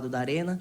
da Arena.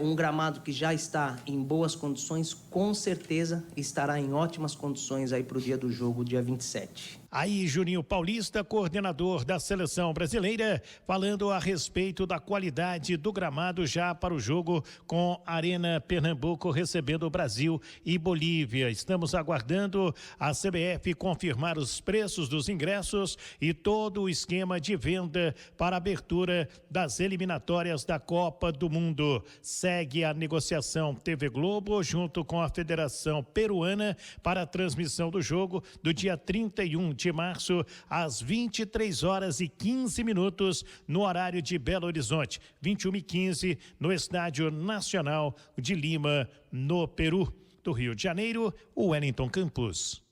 Um gramado que já está em boas condições, com certeza estará em ótimas condições aí para o dia do jogo, dia 27. Aí, Juninho Paulista, coordenador da seleção brasileira, falando a respeito da qualidade do gramado já para o jogo com Arena Pernambuco recebendo o Brasil e Bolívia. Estamos aguardando a CBF confirmar os preços dos ingressos e todo o esquema de venda para a abertura das eliminatórias da Copa do Mundo. Segue a negociação TV Globo junto com a Federação Peruana para a transmissão do jogo do dia 31 de março, às 23h15 no horário de Belo Horizonte, 21h15 no Estádio Nacional de Lima, no Peru. Do Rio de Janeiro, o Wellington Campos.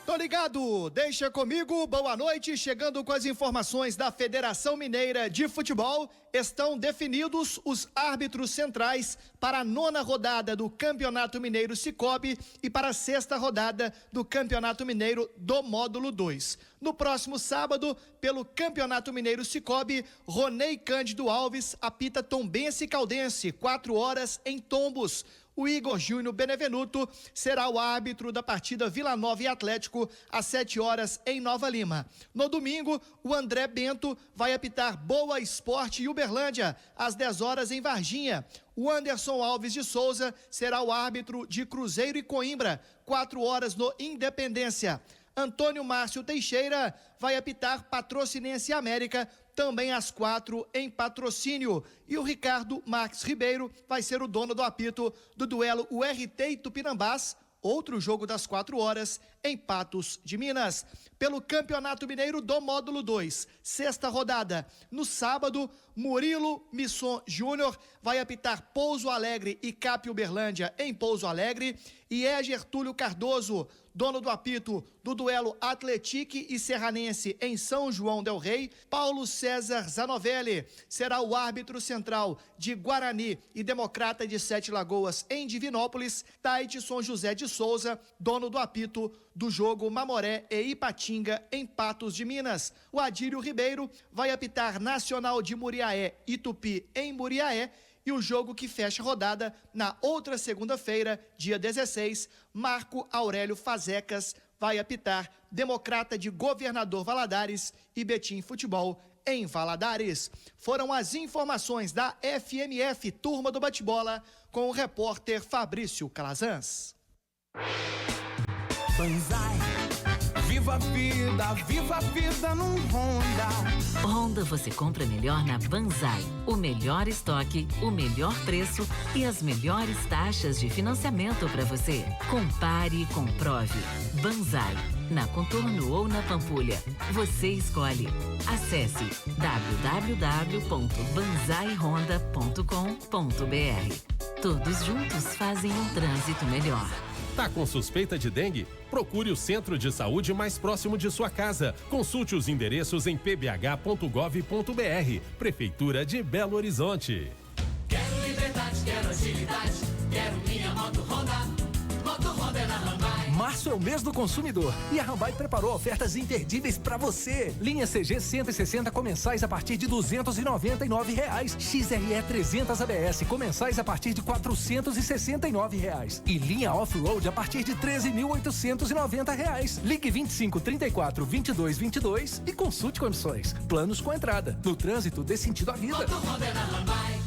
Tô ligado, deixa comigo, boa noite, chegando com as informações da Federação Mineira de Futebol. Estão definidos os árbitros centrais para a 9ª rodada do Campeonato Mineiro Sicob e para a 6ª rodada do Campeonato Mineiro do Módulo 2. No próximo sábado, pelo Campeonato Mineiro Sicob, Ronei Cândido Alves apita Tombense e Caldense, 4 horas em Tombos. O Igor Júnior Benevenuto será o árbitro da partida Vila Nova e Atlético às 7 horas em Nova Lima. No domingo, o André Bento vai apitar Boa Esporte e Uberlândia às 10 horas em Varginha. O Anderson Alves de Souza será o árbitro de Cruzeiro e Coimbra, 4 horas no Independência. Antônio Márcio Teixeira vai apitar Patrocinense e América, também às 4 em Patrocínio. E o Ricardo Marques Ribeiro vai ser o dono do apito do duelo URT e Tupinambás, outro jogo das 4 horas, em Patos de Minas. Pelo Campeonato Mineiro do Módulo 2, 6ª rodada. No sábado, Murilo Misson Júnior vai apitar Pouso Alegre e Cap Uberlândia em Pouso Alegre. E Gertúlio Cardoso, dono do apito do duelo Atletique e Serranense em São João del Rei. Paulo César Zanovelli será o árbitro central de Guarani e Democrata de Sete Lagoas em Divinópolis. Taitson José de Souza, dono do apito do jogo Mamoré e Ipatinga em Patos de Minas. O Adílio Ribeiro vai apitar Nacional de Muriaé e Tupi em Muriaé. E o jogo que fecha a rodada na outra segunda-feira, dia 16, Marco Aurélio Fazecas vai apitar Democrata de Governador Valadares e Betim Futebol em Valadares. Foram as informações da FMF Turma do Bate-Bola com o repórter Fabrício Calazans. Banzai. Viva a vida num Honda. Honda você compra melhor na Banzai. O melhor estoque, o melhor preço e as melhores taxas de financiamento para você. Compare e comprove. Banzai, na Contorno ou na Pampulha. Você escolhe. Acesse www.banzaihonda.com.br. Todos juntos fazem um trânsito melhor. Tá com suspeita de dengue? Procure o centro de saúde mais próximo de sua casa. Consulte os endereços em pbh.gov.br. Prefeitura de Belo Horizonte. Quero liberdade, quero agilidade, quero minha moto Honda. Moto Honda é na Hyundai. Março é o mês do consumidor e a Hyundai preparou ofertas imperdíveis para você. Linha CG 160 comensais a partir de R$ 299. XRE 300 ABS comensais a partir de R$ 469. E linha off-road a partir de R$ 13.890. Ligue 25 34 22 22 e consulte condições. Planos com entrada. No trânsito, dê sentido à vida. Moto Honda é na Hyundai.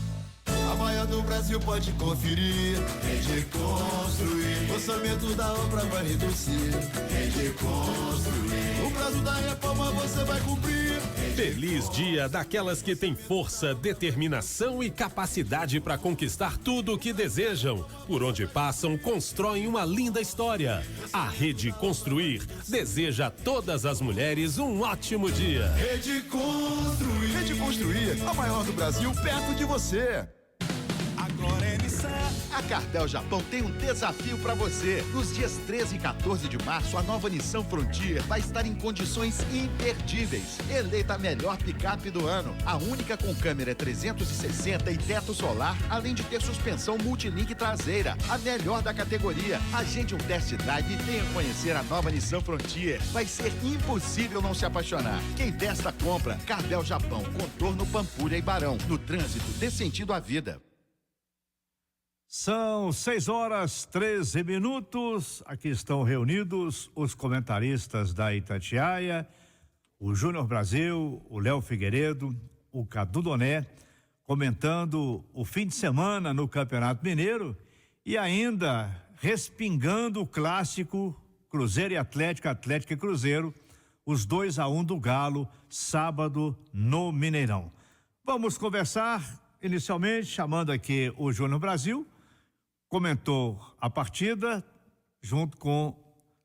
A maior do Brasil pode conferir. Rede Construir. Orçamento da obra vai reduzir. Rede Construir. O prazo da reforma você vai cumprir. Feliz dia daquelas que têm força, determinação e capacidade para conquistar tudo o que desejam. Por onde passam, constroem uma linda história. A Rede Construir deseja a todas as mulheres um ótimo dia. Rede Construir. Rede Construir, a maior do Brasil perto de você. Agora é Nissan, A Carvel Japão tem um desafio para você. Nos dias 13 e 14 de março, a nova Nissan Frontier vai estar em condições imperdíveis. Eleita a melhor picape do ano. A única com câmera 360 e teto solar, além de ter suspensão multilink traseira. A melhor da categoria. Agende um test drive e venha conhecer a nova Nissan Frontier. Vai ser impossível não se apaixonar. Quem desta compra, Carvel Japão, contorno Pampulha e Barão. No trânsito, dê sentido à vida. São 6h13. Aqui estão reunidos os comentaristas da Itatiaia, o Júnior Brasil, o Léo Figueiredo, o Cadu Doné, comentando o fim de semana no Campeonato Mineiro e ainda respingando o clássico Cruzeiro e Atlético, Atlético e Cruzeiro, os 2-1 do Galo, sábado no Mineirão. Vamos conversar inicialmente chamando aqui o Júnior Brasil, comentou a partida junto com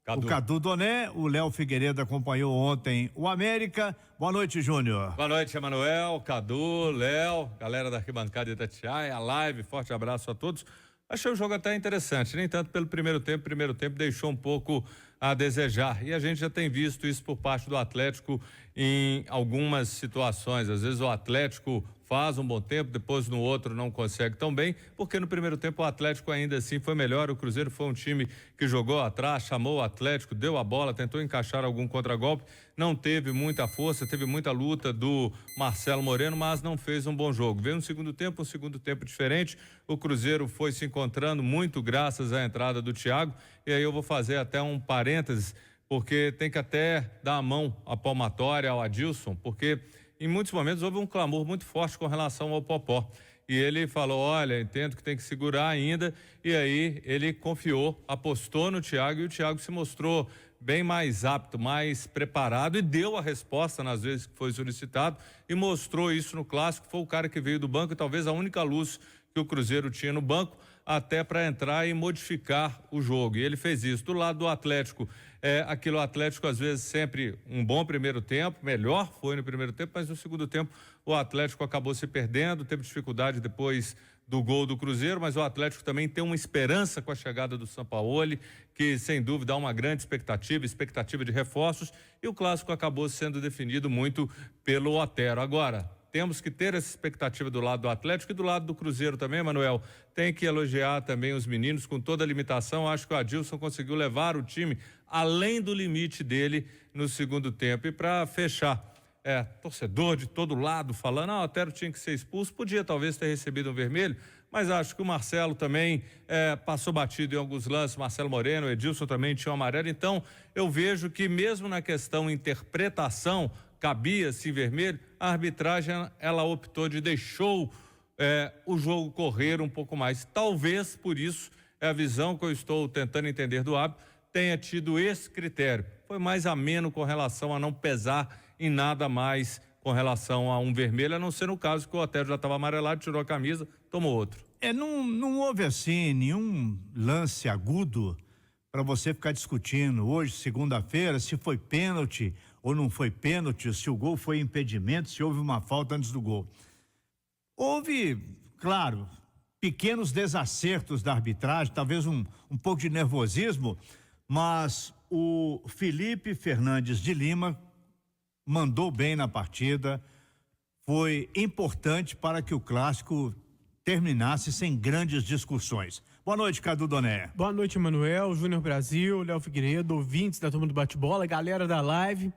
o Cadu Doné. O Léo Figueiredo acompanhou ontem o América. Boa noite, Júnior. Boa noite, Emanuel, Cadu, Léo, galera da arquibancada Itatiaia, a live, forte abraço a todos. Achei o jogo até interessante, nem tanto pelo primeiro tempo deixou um pouco a desejar, e a gente já tem visto isso por parte do Atlético em algumas situações. Às vezes o Atlético faz um bom tempo, depois no outro não consegue tão bem, porque no primeiro tempo o Atlético ainda assim foi melhor. O Cruzeiro foi um time que jogou atrás, chamou o Atlético, deu a bola, tentou encaixar algum contragolpe, não teve muita força, teve muita luta do Marcelo Moreno, mas não fez um bom jogo. Veio um segundo tempo diferente. O Cruzeiro foi se encontrando muito graças à entrada do Thiago, e aí eu vou fazer até um parênteses, porque tem que até dar a mão à palmatória ao Adilson, porque em muitos momentos houve um clamor muito forte com relação ao Popó. E ele falou, olha, entendo que tem que segurar ainda. E aí ele confiou, apostou no Thiago, e o Thiago se mostrou bem mais apto, mais preparado, e deu a resposta nas vezes que foi solicitado, e mostrou isso no clássico. Foi o cara que veio do banco, e talvez a única luz que o Cruzeiro tinha no banco, até para entrar e modificar o jogo. E ele fez isso. Do lado do Atlético, aquilo, o Atlético às vezes sempre um bom primeiro tempo, melhor foi no primeiro tempo, mas no segundo tempo o Atlético acabou se perdendo, teve dificuldade depois do gol do Cruzeiro, mas o Atlético também tem uma esperança com a chegada do Sampaoli, que sem dúvida há uma grande expectativa de reforços, e o clássico acabou sendo definido muito pelo Otero. Agora, temos que ter essa expectativa do lado do Atlético e do lado do Cruzeiro também, Manuel. Tem que elogiar também os meninos com toda a limitação. Acho que o Adilson conseguiu levar o time além do limite dele no segundo tempo. E para fechar, torcedor de todo lado falando, o Otero tinha que ser expulso, podia talvez ter recebido um vermelho, mas acho que o Marcelo também passou batido em alguns lances, Marcelo Moreno, o Edilson também tinha um amarelo. Então eu vejo que mesmo na questão interpretação, cabia sim vermelho, a arbitragem ela optou deixou o jogo correr um pouco mais. Talvez por isso, é a visão que eu estou tentando entender do árbitro, tenha tido esse critério. Foi mais ameno com relação a não pesar em nada mais com relação a um vermelho, a não ser no caso que o Otero já estava amarelado, tirou a camisa, tomou outro. Não houve assim nenhum lance agudo para você ficar discutindo hoje, segunda-feira, se foi pênalti ou não foi pênalti, se o gol foi impedimento, se houve uma falta antes do gol. Houve, claro, pequenos desacertos da arbitragem, talvez um pouco de nervosismo, mas o Felipe Fernandes de Lima mandou bem na partida, foi importante para que o clássico terminasse sem grandes discussões. Boa noite, Cadu Doné. Boa noite, Manuel, Júnior Brasil, Léo Figueiredo, ouvintes da Turma do Bate-Bola, galera da live.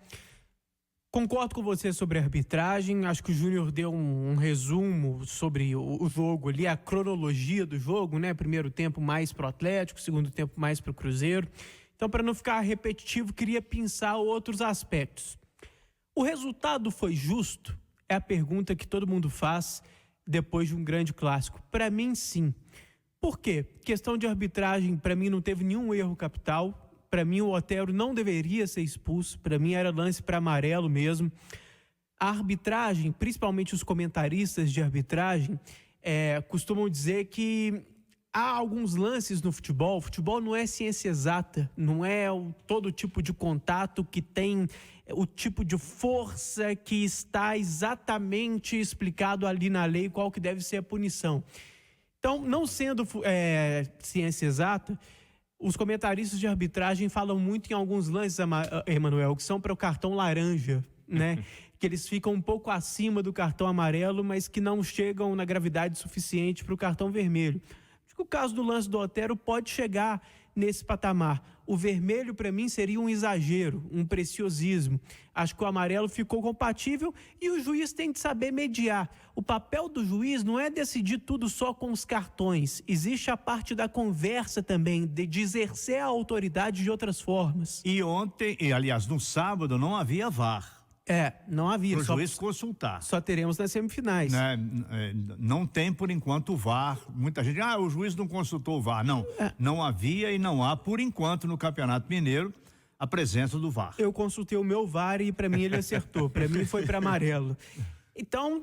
Concordo com você sobre a arbitragem, acho que o Júnior deu um resumo sobre o jogo ali, a cronologia do jogo, né? Primeiro tempo mais pro Atlético, segundo tempo mais pro Cruzeiro. Então, para não ficar repetitivo, queria pensar outros aspectos. O resultado foi justo? É a pergunta que todo mundo faz depois de um grande clássico. Para mim, sim. Por quê? Questão de arbitragem, para mim, não teve nenhum erro capital. Para mim, o Otero não deveria ser expulso. Para mim, era lance para amarelo mesmo. A arbitragem, principalmente os comentaristas de arbitragem, costumam dizer que há alguns lances no futebol. O futebol não é ciência exata, não é todo tipo de contato que tem o tipo de força que está exatamente explicado ali na lei qual que deve ser a punição. Então, não sendo ciência exata, os comentaristas de arbitragem falam muito em alguns lances, Emanuel, que são para o cartão laranja, né? Que eles ficam um pouco acima do cartão amarelo, mas que não chegam na gravidade suficiente para o cartão vermelho. Acho que o caso do lance do Otero pode chegar nesse patamar. O vermelho, para mim, seria um exagero, um preciosismo. Acho que o amarelo ficou compatível e o juiz tem de saber mediar. O papel do juiz não é decidir tudo só com os cartões. Existe a parte da conversa também, de exercer a autoridade de outras formas. E ontem, aliás, no sábado, não havia VAR. Não havia. Para o juiz consultar. Só teremos nas semifinais. Não tem, por enquanto, o VAR. Muita gente, o juiz não consultou o VAR. Não, não havia e não há, por enquanto, no Campeonato Mineiro, a presença do VAR. Eu consultei o meu VAR e, para mim, ele acertou. Para mim, foi para amarelo. Então,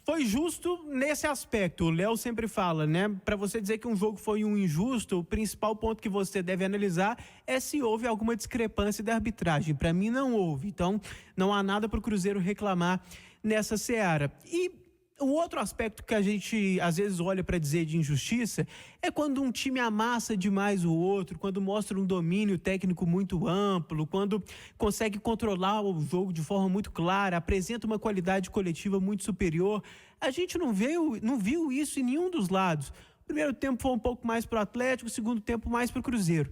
foi justo nesse aspecto. O Léo sempre fala, né? Para você dizer que um jogo foi um injusto, o principal ponto que você deve analisar é se houve alguma discrepância da arbitragem. Para mim, não houve. Então, não há nada para o Cruzeiro reclamar nessa seara. E o outro aspecto que a gente, às vezes, olha para dizer de injustiça é quando um time amassa demais o outro, quando mostra um domínio técnico muito amplo, quando consegue controlar o jogo de forma muito clara, apresenta uma qualidade coletiva muito superior. A gente não viu isso em nenhum dos lados. O primeiro tempo foi um pouco mais para o Atlético, o segundo tempo mais para o Cruzeiro.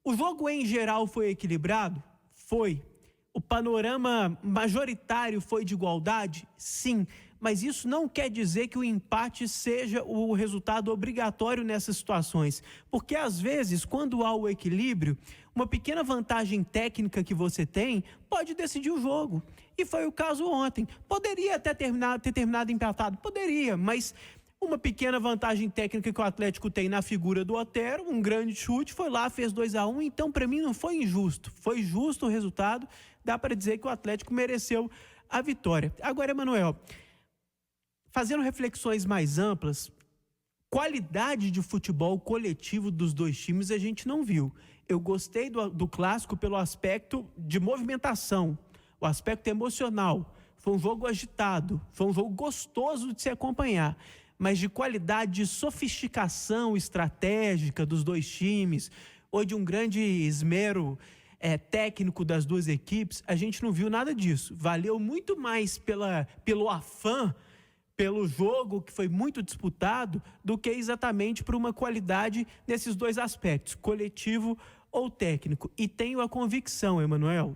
O jogo, em geral, foi equilibrado? Foi. O panorama majoritário foi de igualdade? Sim. Mas isso não quer dizer que o empate seja o resultado obrigatório nessas situações. Porque, às vezes, quando há o equilíbrio, uma pequena vantagem técnica que você tem pode decidir o jogo. E foi o caso ontem. Poderia até ter terminado empatado? Poderia, mas uma pequena vantagem técnica que o Atlético tem na figura do Otero, um grande chute, foi lá, fez 2-1. Então, para mim, não foi injusto. Foi justo o resultado. Dá para dizer que o Atlético mereceu a vitória. Agora, Emanuel, fazendo reflexões mais amplas, qualidade de futebol coletivo dos dois times a gente não viu. Eu gostei do clássico pelo aspecto de movimentação, o aspecto emocional. Foi um jogo agitado, foi um jogo gostoso de se acompanhar. Mas de qualidade, de sofisticação estratégica dos dois times, ou de um grande esmero técnico das duas equipes, a gente não viu nada disso. Valeu muito mais pelo afã, pelo jogo que foi muito disputado, do que exatamente por uma qualidade nesses dois aspectos, coletivo ou técnico. E tenho a convicção, Emanuel,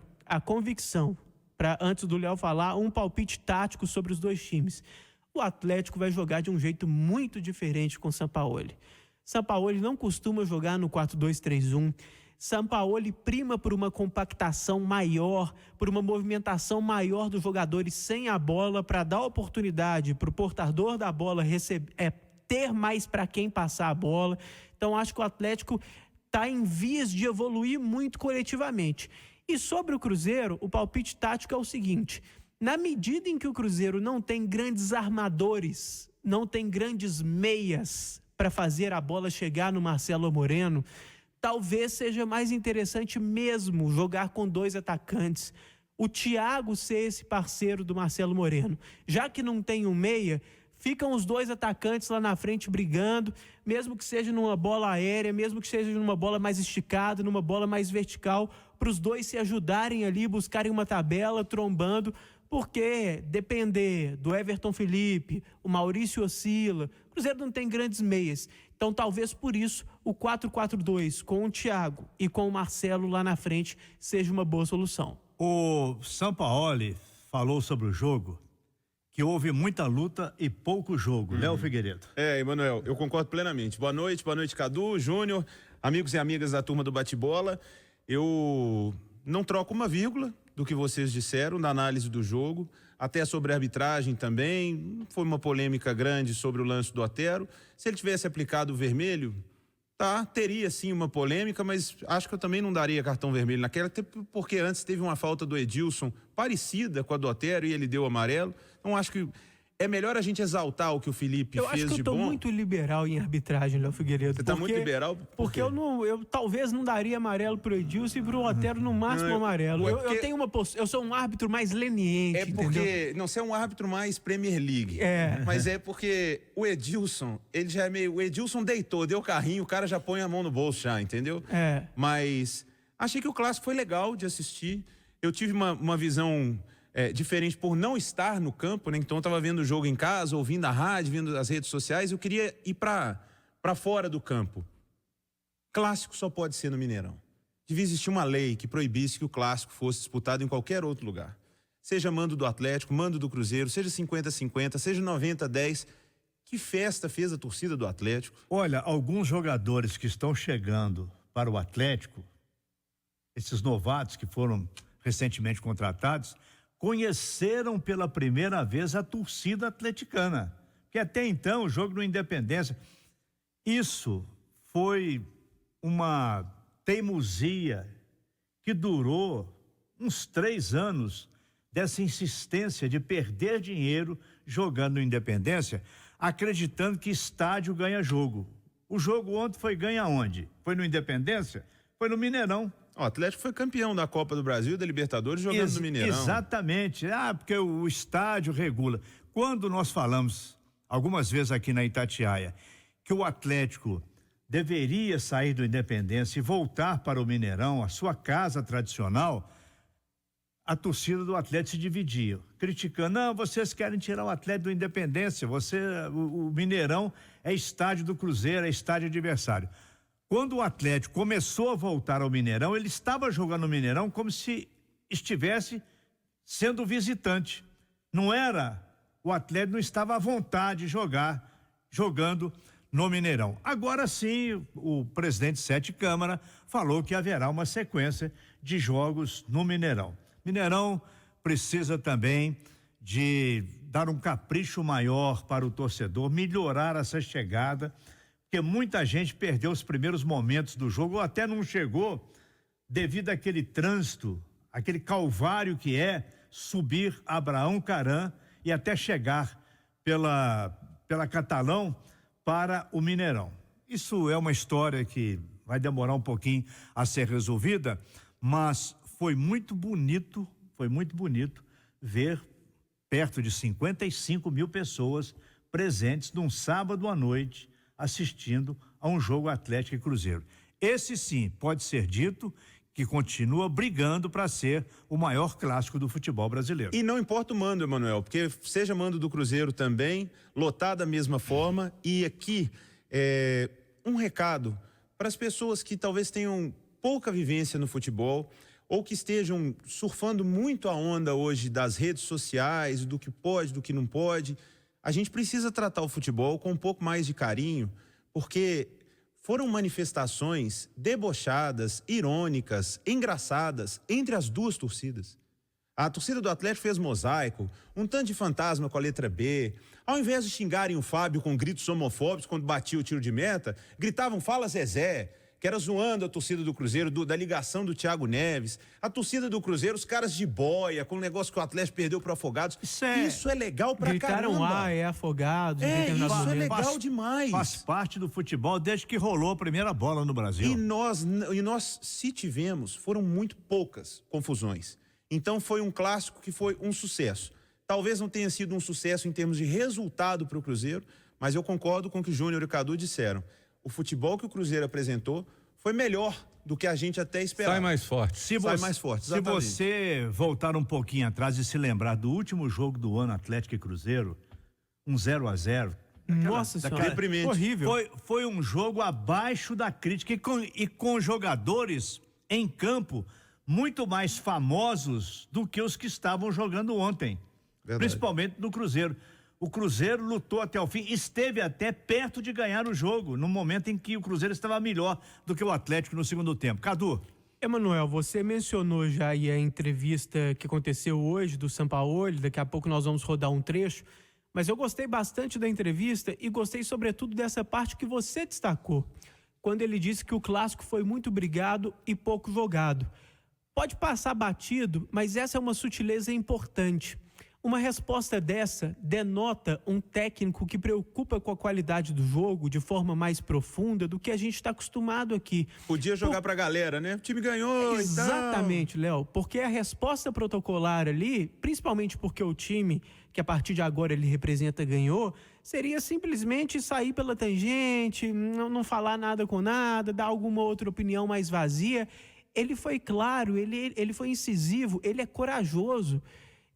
antes do Léo falar, um palpite tático sobre os dois times. O Atlético vai jogar de um jeito muito diferente com o Sampaoli. Sampaoli não costuma jogar no 4-2-3-1. Sampaoli prima por uma compactação maior, por uma movimentação maior dos jogadores sem a bola, para dar oportunidade para o portador da bola ter mais para quem passar a bola. Então, acho que o Atlético está em vias de evoluir muito coletivamente. E sobre o Cruzeiro, o palpite tático é o seguinte: na medida em que o Cruzeiro não tem grandes armadores, não tem grandes meias para fazer a bola chegar no Marcelo Moreno, talvez seja mais interessante mesmo jogar com dois atacantes. O Thiago ser esse parceiro do Marcelo Moreno. Já que não tem um meia, ficam os dois atacantes lá na frente brigando, mesmo que seja numa bola aérea, mesmo que seja numa bola mais esticada, numa bola mais vertical, para os dois se ajudarem ali, buscarem uma tabela, trombando, porque depender do Everton Felipe, o Maurício oscila, o Cruzeiro não tem grandes meias. Então, talvez por isso, o 4-4-2 com o Thiago e com o Marcelo lá na frente seja uma boa solução. O Sampaoli falou sobre o jogo, que houve muita luta e pouco jogo. Léo Figueiredo. Emanuel, eu concordo plenamente. Boa noite, Cadu, Júnior, amigos e amigas da turma do Bate-Bola. Eu não troco uma vírgula do que vocês disseram na análise do jogo, até sobre a arbitragem também. Foi uma polêmica grande sobre o lance do Otero. Se ele tivesse aplicado o vermelho, teria sim uma polêmica, mas acho que eu também não daria cartão vermelho naquela, até porque antes teve uma falta do Edilson parecida com a do Otero e ele deu amarelo. Então acho que é melhor a gente exaltar o que o Felipe Eu fez acho que de eu tô bom. muito liberal em arbitragem, Léo Figueiredo. Você tá muito liberal? Porque eu talvez não daria amarelo pro Edilson e pro Otero no máximo amarelo. Eu tenho eu sou um árbitro mais leniente, É porque, entendeu? não, você é um árbitro mais Premier League. É. Mas é porque o Edilson, ele já é meio... O Edilson deitou, deu carrinho, o cara já põe a mão no bolso já, entendeu? É. Mas achei que o clássico foi legal de assistir. Eu tive uma visão diferente por não estar no campo, né? Então eu estava vendo o jogo em casa, ouvindo a rádio, vendo as redes sociais. Eu queria ir para fora do campo. Clássico só pode ser no Mineirão. Devia existir uma lei que proibisse que o clássico fosse disputado em qualquer outro lugar. Seja mando do Atlético, mando do Cruzeiro, seja 50-50, seja 90-10. Que festa fez a torcida do Atlético? Olha, alguns jogadores que estão chegando para o Atlético, esses novatos que foram recentemente contratados, conheceram pela primeira vez a torcida atleticana. Porque até então, o jogo no Independência, isso foi uma teimosia que durou uns 3 anos dessa insistência de perder dinheiro jogando no Independência, acreditando que estádio ganha jogo. O jogo ontem foi ganha onde? Foi no Independência? Foi no Mineirão. O Atlético foi campeão da Copa do Brasil e da Libertadores jogando no Mineirão. Exatamente. Porque o estádio regula. Quando nós falamos, algumas vezes aqui na Itatiaia, que o Atlético deveria sair do Independência e voltar para o Mineirão, a sua casa tradicional, a torcida do Atlético se dividia, criticando, não, vocês querem tirar o Atlético do Independência, o Mineirão é estádio do Cruzeiro, é estádio adversário. Quando o Atlético começou a voltar ao Mineirão, ele estava jogando no Mineirão como se estivesse sendo visitante. Não era, o Atlético não estava à vontade de jogando no Mineirão. Agora sim, o presidente Sete Câmara falou que haverá uma sequência de jogos no Mineirão. Mineirão precisa também de dar um capricho maior para o torcedor, melhorar essa chegada, porque muita gente perdeu os primeiros momentos do jogo ou até não chegou devido àquele trânsito, aquele calvário que é subir Abraão Caram e até chegar pela Catalão para o Mineirão. Isso é uma história que vai demorar um pouquinho a ser resolvida, mas foi muito bonito ver perto de 55 mil pessoas presentes num sábado à noite assistindo a um jogo Atlético e Cruzeiro. Esse sim pode ser dito que continua brigando para ser o maior clássico do futebol brasileiro. E não importa o mando, Emanuel, porque seja mando do Cruzeiro também, lotado da mesma forma. E aqui, um recado para as pessoas que talvez tenham pouca vivência no futebol ou que estejam surfando muito a onda hoje das redes sociais, do que pode, do que não pode. A gente precisa tratar o futebol com um pouco mais de carinho, porque foram manifestações debochadas, irônicas, engraçadas entre as duas torcidas. A torcida do Atlético fez mosaico, um tanto de fantasma com a letra B. Ao invés de xingarem o Fábio com gritos homofóbicos quando batia o tiro de meta, gritavam "Fala Zezé", que era zoando a torcida do Cruzeiro, da ligação do Thiago Neves. A torcida do Cruzeiro, os caras de boia, com o negócio que o Atlético perdeu para Afogados. Isso é legal pra Gritaram caramba. Afogados. Isso é legal demais. Faz parte do futebol desde que rolou a primeira bola no Brasil. E nós, se tivemos, foram muito poucas confusões. Então foi um clássico que foi um sucesso. Talvez não tenha sido um sucesso em termos de resultado para o Cruzeiro, mas eu concordo com o que o Júnior e o Cadu disseram. O futebol que o Cruzeiro apresentou foi melhor do que a gente até esperava. Sai mais forte. Se você voltar um pouquinho atrás e se lembrar do último jogo do ano Atlético e Cruzeiro, um 0-0. Nossa senhora, horrível. Foi um jogo abaixo da crítica e com jogadores em campo muito mais famosos do que os que estavam jogando ontem. Verdade. Principalmente no Cruzeiro. O Cruzeiro lutou até o fim, esteve até perto de ganhar o jogo, no momento em que o Cruzeiro estava melhor do que o Atlético no segundo tempo. Cadu. Emanuel, você mencionou já aí a entrevista que aconteceu hoje do Sampaoli, daqui a pouco nós vamos rodar um trecho, mas eu gostei bastante da entrevista e gostei sobretudo dessa parte que você destacou, quando ele disse que o clássico foi muito brigado e pouco jogado. Pode passar batido, mas essa é uma sutileza importante. Uma resposta dessa denota um técnico que preocupa com a qualidade do jogo de forma mais profunda do que a gente está acostumado aqui. Podia jogar pra galera, né? O time ganhou. Exatamente, Léo. Porque a resposta protocolar ali, principalmente porque o time que a partir de agora ele representa ganhou, seria simplesmente sair pela tangente, não falar nada com nada, dar alguma outra opinião mais vazia. Ele foi claro, ele foi incisivo, ele é corajoso.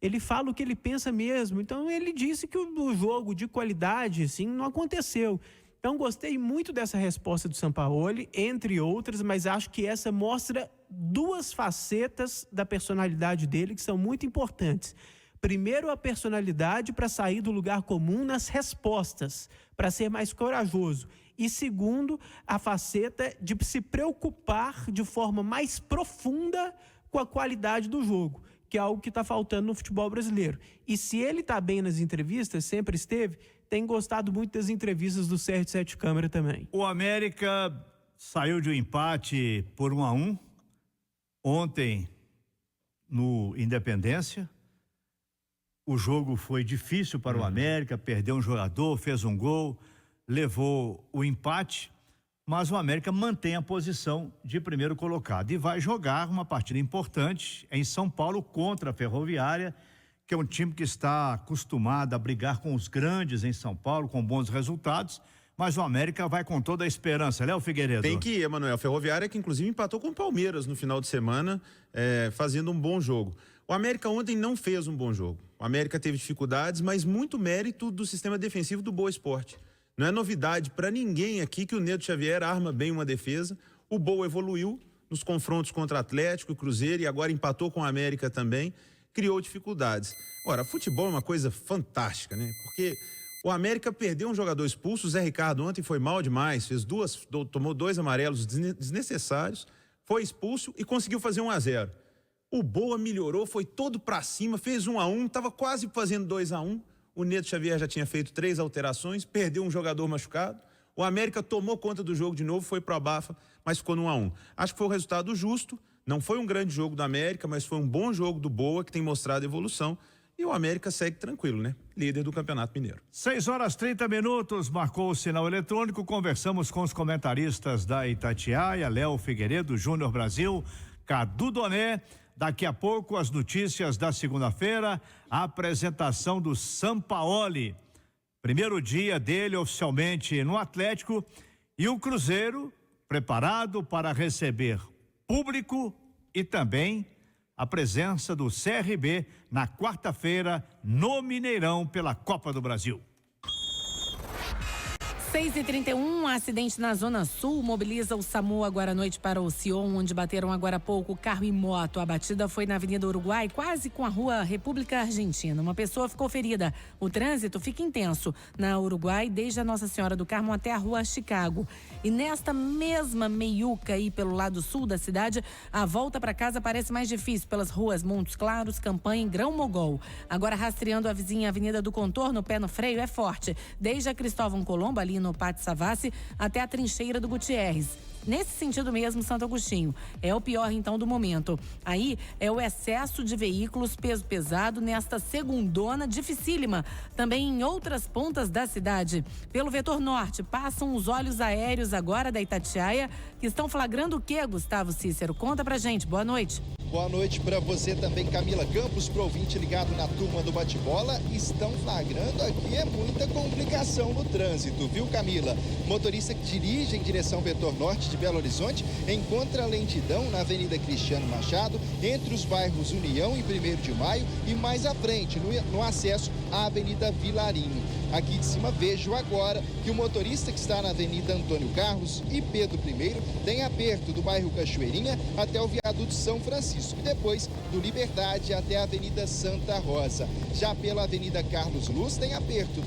Ele fala o que ele pensa mesmo. Então, ele disse que o jogo de qualidade, assim, não aconteceu. Então, gostei muito dessa resposta do Sampaoli, entre outras, mas acho que essa mostra duas facetas da personalidade dele que são muito importantes. Primeiro, a personalidade para sair do lugar comum nas respostas, para ser mais corajoso. E segundo, a faceta de se preocupar de forma mais profunda com a qualidade do jogo, que é algo que está faltando no futebol brasileiro. E se ele está bem nas entrevistas, sempre esteve, tem gostado muito das entrevistas do Sérgio Sete Câmara também. O América saiu de um empate por 1-1 ontem no Independência. O jogo foi difícil para o América, perdeu um jogador, fez um gol, levou o empate. Mas o América mantém a posição de primeiro colocado e vai jogar uma partida importante em São Paulo contra a Ferroviária, que é um time que está acostumado a brigar com os grandes em São Paulo, com bons resultados, mas o América vai com toda a esperança. Léo Figueiredo. Tem que ir, Emanuel. Ferroviária que inclusive empatou com o Palmeiras no final de semana, fazendo um bom jogo. O América ontem não fez um bom jogo. O América teve dificuldades, mas muito mérito do sistema defensivo do Boa Esporte. Não é novidade para ninguém aqui que o Neto Xavier arma bem uma defesa. O Boa evoluiu nos confrontos contra Atlético e Cruzeiro e agora empatou com a América também. Criou dificuldades. Ora, futebol é uma coisa fantástica, né? Porque o América perdeu um jogador expulso. O Zé Ricardo ontem foi mal demais. Tomou 2 amarelos desnecessários. Foi expulso e conseguiu fazer 1-0. O Boa melhorou, foi todo para cima, fez 1-1, estava quase fazendo 2-1. O Neto Xavier já tinha feito 3 alterações, perdeu um jogador machucado. O América tomou conta do jogo de novo, foi pro abafa, mas ficou no 1-1. Acho que foi um resultado justo. Não foi um grande jogo do América, mas foi um bom jogo do Boa, que tem mostrado evolução. E o América segue tranquilo, né? Líder do Campeonato Mineiro. 6h30, marcou o sinal eletrônico. Conversamos com os comentaristas da Itatiaia, Léo Figueiredo, Júnior Brasil, Cadu Doné. Daqui a pouco, as notícias da segunda-feira, a apresentação do Sampaoli. Primeiro dia dele oficialmente no Atlético e o Cruzeiro preparado para receber público e também a presença do CRB na quarta-feira no Mineirão pela Copa do Brasil. 6h31, acidente na Zona Sul mobiliza o SAMU agora à noite para o Sion, onde bateram agora há pouco carro e moto. A batida foi na Avenida Uruguai, quase com a Rua República Argentina. Uma pessoa ficou ferida. O trânsito fica intenso na Uruguai, desde a Nossa Senhora do Carmo até a Rua Chicago. E nesta mesma meiuca aí pelo lado sul da cidade, a volta para casa parece mais difícil pelas ruas Montes Claros, Campanha e Grão Mogol. Agora rastreando a vizinha Avenida do Contorno, o pé no freio é forte. Desde a Cristóvão Colombo, ali no Pátio Savassi, até a trincheira do Gutierrez. Nesse sentido mesmo, Santo Agostinho. É o pior, então, do momento. Aí é o excesso de veículos, peso pesado, nesta segundona dificílima. Também em outras pontas da cidade. Pelo vetor norte, passam os olhos aéreos agora da Itatiaia, que estão flagrando o quê, Gustavo Cícero? Conta pra gente. Boa noite. Boa noite para você também, Camila Campos, pro ouvinte ligado na turma do bate-bola. Estão flagrando aqui muita complicação no trânsito, viu, Camila? Motorista que dirige em direção ao vetor norte de Belo Horizonte encontra lentidão na Avenida Cristiano Machado, entre os bairros União e 1º de Maio e mais à frente, no acesso à Avenida Vilarinho. Aqui de cima vejo agora que o motorista que está na Avenida Antônio Carlos e Pedro I tem aperto do bairro Cachoeirinha até o viaduto São Francisco e depois do Liberdade até a Avenida Santa Rosa. Já pela Avenida Carlos Luz tem aperto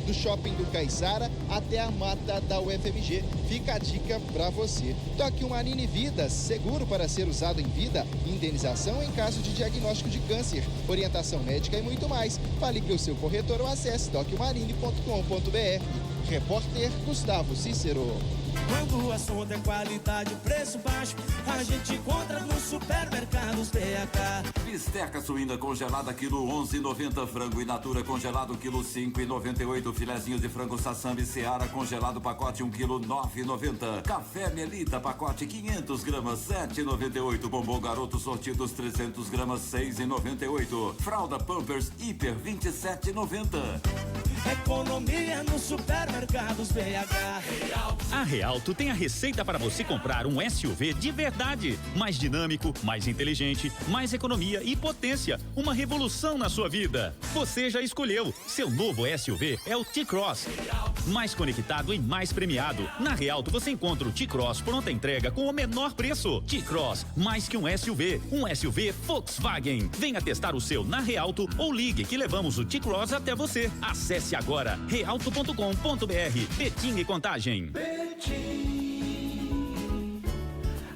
do Shopping do Caiçara até a mata da UFMG. Fica a dica para você. Toque Marine Vida, seguro para ser usado em vida, indenização em caso de diagnóstico de câncer, orientação médica e muito mais. Fale para o seu corretor ou acesse docmarine.com.br. Repórter Gustavo Cícero. Quando o assunto é qualidade, preço baixo, a gente encontra nos supermercados BH. Bisteca suína congelada, quilo 11,90. Frango in natura congelado, quilo 5,98. Filezinhos de frango Sassami Seara congelado, pacote 1 quilo 9,90. Café Melita, pacote 500 gramas, 7,98. Bombom Garoto sortidos 300 gramas, 6,98. Fralda Pampers Hiper, 27,90. Economia nos supermercados BH. A Realto tem a receita para você comprar um SUV de verdade. Mais dinâmico, mais inteligente, mais economia e potência. Uma revolução na sua vida. Você já escolheu. Seu novo SUV é o T-Cross. Mais conectado e mais premiado. Na Realto você encontra o T-Cross pronta entrega com o menor preço. T-Cross, mais que um SUV. Um SUV Volkswagen. Venha testar o seu na Realto ou ligue que levamos o T-Cross até você. Acesse agora realto.com.br. Betim e Contagem. Betim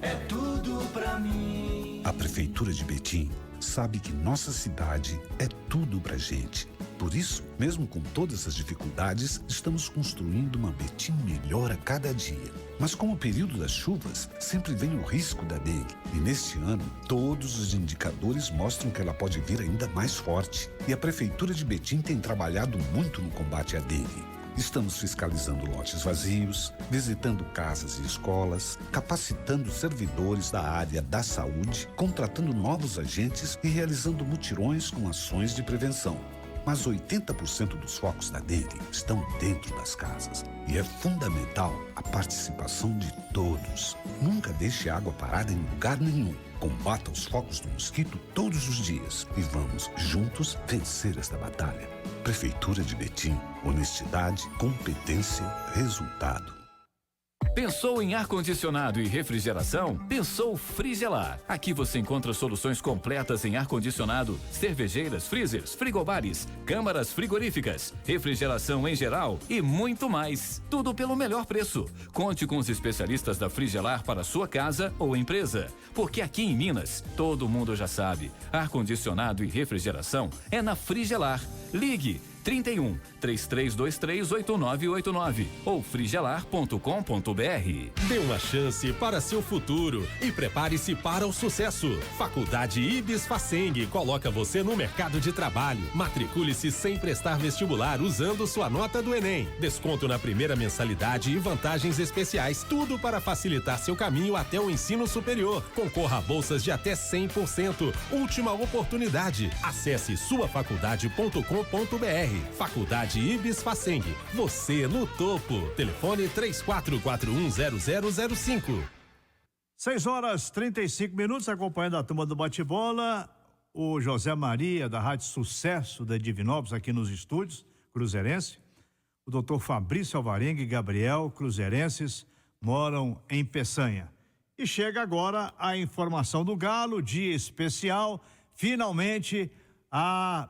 é tudo pra mim. A Prefeitura de Betim sabe que nossa cidade é tudo pra gente. Por isso, mesmo com todas as dificuldades, estamos construindo uma Betim melhor a cada dia. Mas com o período das chuvas, sempre vem o risco da dengue. E neste ano, todos os indicadores mostram que ela pode vir ainda mais forte. E a Prefeitura de Betim tem trabalhado muito no combate à dengue. Estamos fiscalizando lotes vazios, visitando casas e escolas, capacitando servidores da área da saúde, contratando novos agentes e realizando mutirões com ações de prevenção. Mas 80% dos focos da dengue estão dentro das casas. E é fundamental a participação de todos. Nunca deixe água parada em lugar nenhum. Combata os focos do mosquito todos os dias e vamos juntos vencer esta batalha. Prefeitura de Betim, honestidade, competência, resultado. Pensou em ar-condicionado e refrigeração? Pensou Frigelar. Aqui você encontra soluções completas em ar-condicionado, cervejeiras, freezers, frigobares, câmaras frigoríficas, refrigeração em geral e muito mais. Tudo pelo melhor preço. Conte com os especialistas da Frigelar para sua casa ou empresa. Porque aqui em Minas, todo mundo já sabe, ar-condicionado e refrigeração é na Frigelar. Ligue 31 3323 8989 ou frigelar.com.br. Dê uma chance para seu futuro e prepare-se para o sucesso. Faculdade Ibis Faceng coloca você no mercado de trabalho. Matricule-se sem prestar vestibular usando sua nota do Enem. Desconto na primeira mensalidade e vantagens especiais. Tudo para facilitar seu caminho até o ensino superior. Concorra a bolsas de até 100%. Última oportunidade. Acesse suafaculdade.com.br. Faculdade Ibis Faceng. Você no topo. Telefone 34410005. 6h35, acompanhando a turma do bate-bola. O José Maria, da Rádio Sucesso da Divinópolis, aqui nos estúdios, cruzeirense. O doutor Fabrício Alvarenga e Gabriel, cruzeirenses, moram em Peçanha. E chega agora a informação do Galo, dia especial, finalmente a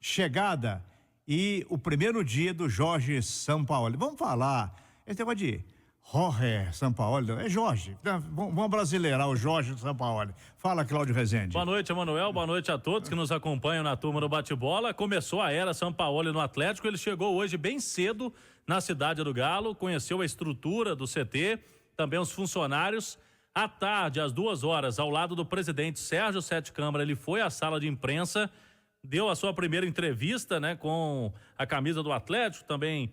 chegada e o primeiro dia do Jorge Sampaoli. Vamos falar, esse negócio de Jorge Sampaoli, é Jorge, vamos brasileirar o Jorge Sampaoli. Fala, Cláudio Rezende. Boa noite, Emanuel, boa noite a todos que nos acompanham na turma do bate-bola. Começou a era Sampaoli no Atlético, ele chegou hoje bem cedo na cidade do Galo, conheceu a estrutura do CT, também os funcionários. À tarde, às 2h, ao lado do presidente Sérgio Sete Câmara, ele foi à sala de imprensa, deu a sua primeira entrevista, né, com a camisa do Atlético, também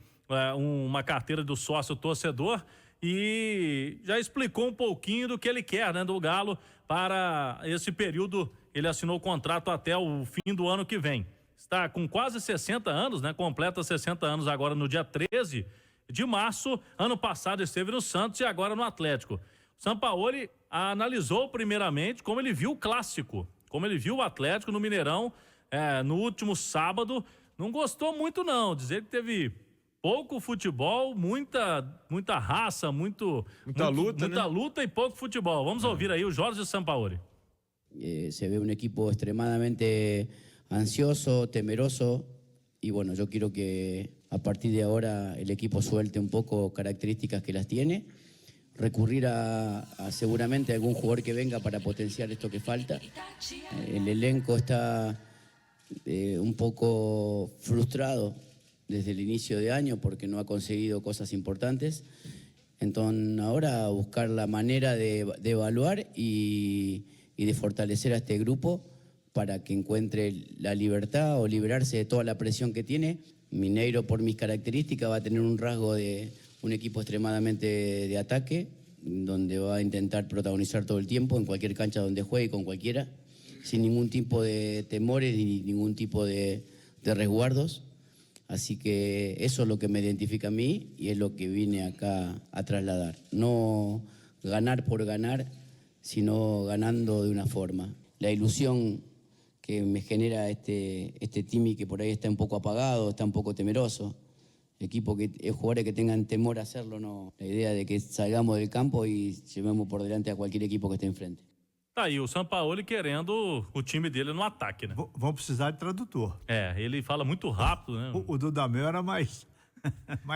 uma carteira do sócio torcedor, e já explicou um pouquinho do que ele quer, né, do Galo para esse período. Ele assinou o contrato até o fim do ano que vem. Está com quase 60 anos, né, completa 60 anos agora no dia 13 de março. Ano passado esteve no Santos e agora no Atlético. Sampaoli analisou primeiramente como ele viu o clássico, como ele viu o Atlético no Mineirão, no último sábado. Não gostou muito não, dizer que teve pouco futebol, muita raça, muita luta e pouco futebol. Vamos ouvir aí o Jorge Sampaoli. Se ve un equipo extremadamente ansioso, temeroso, y bueno, yo quiero que a partir de ahora el equipo suelte un poco características que las tiene, recurrir a seguramente algún jugador que venga para potenciar esto que falta. El elenco está un poco frustrado desde el inicio de año porque no ha conseguido cosas importantes Entonces ahora buscar la manera de evaluar y de fortalecer a este grupo para que encuentre la libertad o liberarse de toda la presión que tiene. Mineiro, por mis características, va a tener un rasgo de un equipo extremadamente de ataque, donde va a intentar protagonizar todo el tiempo en cualquier cancha donde juegue, con cualquiera, sin ningún tipo de temores ni ningún tipo de resguardos. Así que eso es lo que me identifica a mí y es lo que vine acá a trasladar. No ganar por ganar, sino ganando de una forma. La ilusión que me genera este Timi, que por ahí está un poco apagado, está un poco temeroso. Jugadores que tengan temor a hacerlo, no. La idea de que salgamos del campo y llevemos por delante a cualquier equipo que esté enfrente. Tá aí o Sampaoli querendo o time dele no ataque, né? Vão precisar de tradutor. Ele fala muito rápido, né? O Dudamel era mais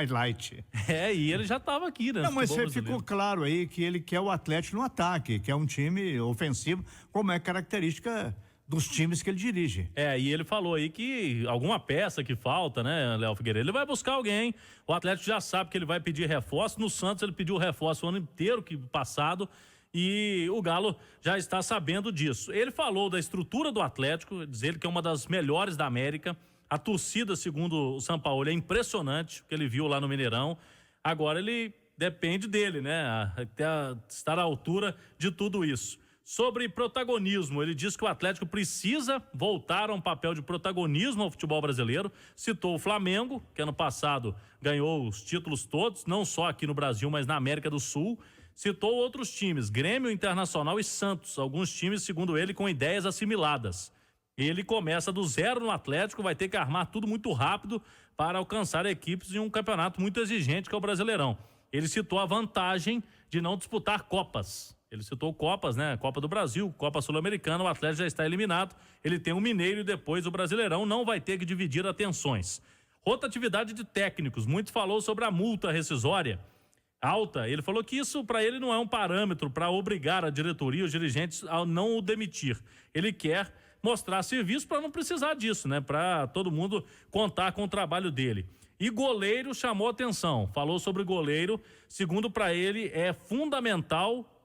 light. E ele já estava aqui, né? Não, mas ficou claro aí que ele quer o Atlético no ataque, que é um time ofensivo, como é característica dos times que ele dirige. E ele falou aí que alguma peça que falta, né, Léo Figueiredo, ele vai buscar alguém. O Atlético já sabe que ele vai pedir reforço. No Santos ele pediu reforço o ano inteiro passado. E o Galo já está sabendo disso. Ele falou da estrutura do Atlético, diz ele que é uma das melhores da América. A torcida, segundo o Sampaoli, é impressionante o que ele viu lá no Mineirão. Agora ele depende dele, né? Até estar à altura de tudo isso. Sobre protagonismo, ele diz que o Atlético precisa voltar a um papel de protagonismo ao futebol brasileiro. Citou o Flamengo, que ano passado ganhou os títulos todos, não só aqui no Brasil, mas na América do Sul. Citou outros times, Grêmio, Internacional e Santos, alguns times, segundo ele, com ideias assimiladas. Ele começa do zero no Atlético, vai ter que armar tudo muito rápido para alcançar equipes em um campeonato muito exigente, que é o Brasileirão. Ele citou a vantagem de não disputar Copas. Ele citou Copas, né? Copa do Brasil, Copa Sul-Americana, o Atlético já está eliminado. Ele tem o Mineiro e depois o Brasileirão, não vai ter que dividir atenções. Rotatividade de técnicos, muito falou sobre a multa rescisória alta. Ele falou que isso para ele não é um parâmetro para obrigar a diretoria, os dirigentes a não o demitir. Ele quer mostrar serviço para não precisar disso, né? Para todo mundo contar com o trabalho dele. E goleiro chamou atenção, falou sobre goleiro, segundo para ele é fundamental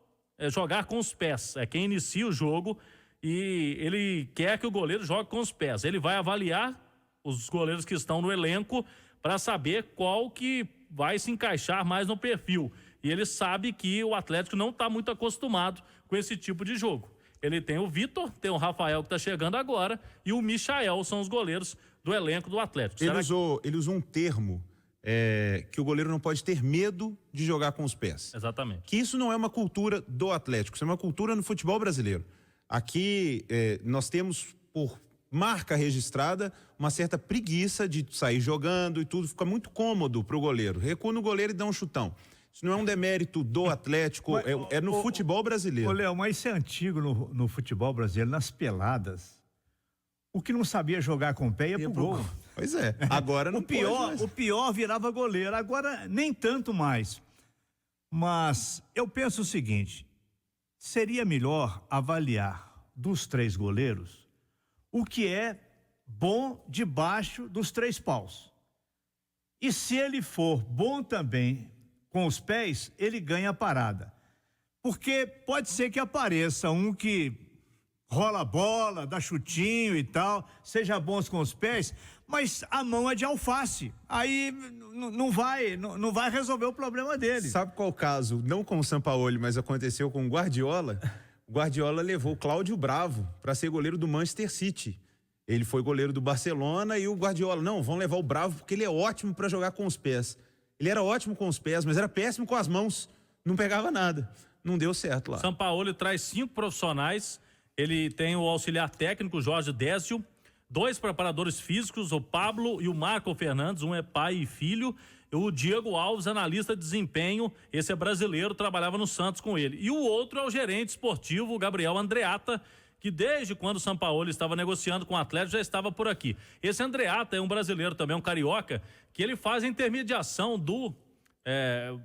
jogar com os pés, é quem inicia o jogo e ele quer que o goleiro jogue com os pés. Ele vai avaliar os goleiros que estão no elenco para saber qual que vai se encaixar mais no perfil. E ele sabe que o Atlético não está muito acostumado com esse tipo de jogo. Ele tem o Vitor, tem o Rafael que está chegando agora e o Michael são os goleiros do elenco do Atlético. Ele usou um termo que o goleiro não pode ter medo de jogar com os pés. Exatamente. Que isso não é uma cultura do Atlético, isso é uma cultura no futebol brasileiro. Aqui nós temos, por marca registrada, uma certa preguiça de sair jogando e tudo, fica muito cômodo pro goleiro. Recua no goleiro e dá um chutão. Isso não é um demérito do Atlético, é no futebol brasileiro. Ô, Léo, mas isso é antigo no futebol brasileiro, nas peladas. O que não sabia jogar com o pé ia pro gol. Pois é, agora não O pior virava goleiro, agora nem tanto mais. Mas eu penso o seguinte, seria melhor avaliar dos 3 goleiros o que é bom debaixo dos 3 paus. E se ele for bom também com os pés, ele ganha a parada. Porque pode ser que apareça um que rola a bola, dá chutinho e tal, seja bom com os pés, mas a mão é de alface. Aí não vai resolver o problema dele. Sabe qual o caso? Não com o Sampaoli, mas aconteceu com o Guardiola. O Guardiola levou o Cláudio Bravo para ser goleiro do Manchester City. Ele foi goleiro do Barcelona e o Guardiola, não, vão levar o Bravo porque ele é ótimo para jogar com os pés. Ele era ótimo com os pés, mas era péssimo com as mãos. Não pegava nada. Não deu certo lá. Sampaoli traz 5 profissionais. Ele tem o auxiliar técnico, Jorge Décio, 2 preparadores físicos, o Pablo e o Marco Fernandes, um é pai e filho. O Diego Alves, analista de desempenho, esse é brasileiro, trabalhava no Santos com ele. E o outro é o gerente esportivo, o Gabriel Andreatta, que desde quando o Sampaoli estava negociando com o Atlético já estava por aqui. Esse Andreatta é um brasileiro também, um carioca, que ele faz a intermediação do